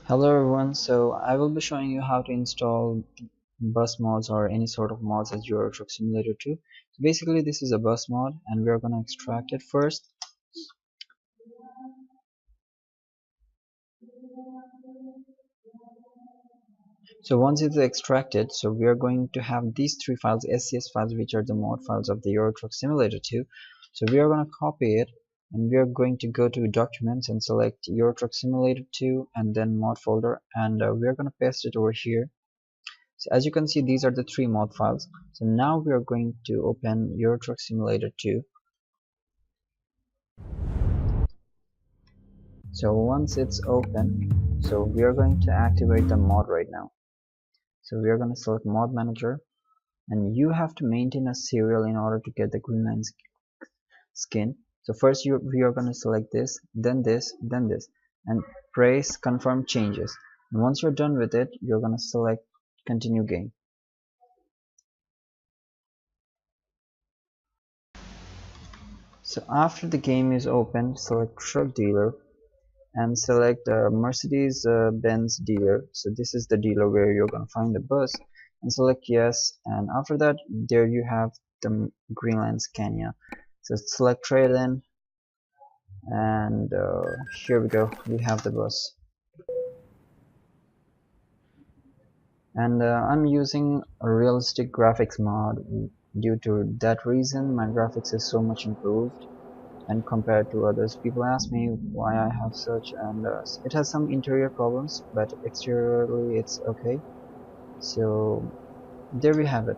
Hello everyone, so I will be showing you how to install bus mods or any sort of mods as Euro Truck Simulator 2. So basically this is a bus mod and we are going to extract it first. So once it's extracted, so we are going to have these three files, SCS files, which are the mod files of the Euro Truck Simulator 2. So we are going to copy it and we are going to go to documents and select Euro Truck Simulator 2 and then mod folder, and we are going to paste it over here. So as you can see, these are the three mod files. So now we are going to open Euro Truck Simulator 2. So once it's open, so we are going to activate the mod right now. So we are going to select mod manager, and you have to maintain a serial in order to get the green line skin. So first we are going to select this, then this, then this, and press confirm changes. And once you're done with it, you're going to select continue game. So after the game is open, select truck dealer and select Mercedes-Benz dealer. So this is the dealer where you're going to find the bus, and select yes, and after that there you have the Greenland Scania. So select trade in, and here we go, we have the bus. And I'm using a realistic graphics mod. Due to that reason, my graphics is so much improved and compared to others. People ask me why I have such, and it has some interior problems, but exteriorly it's okay. So there we have it.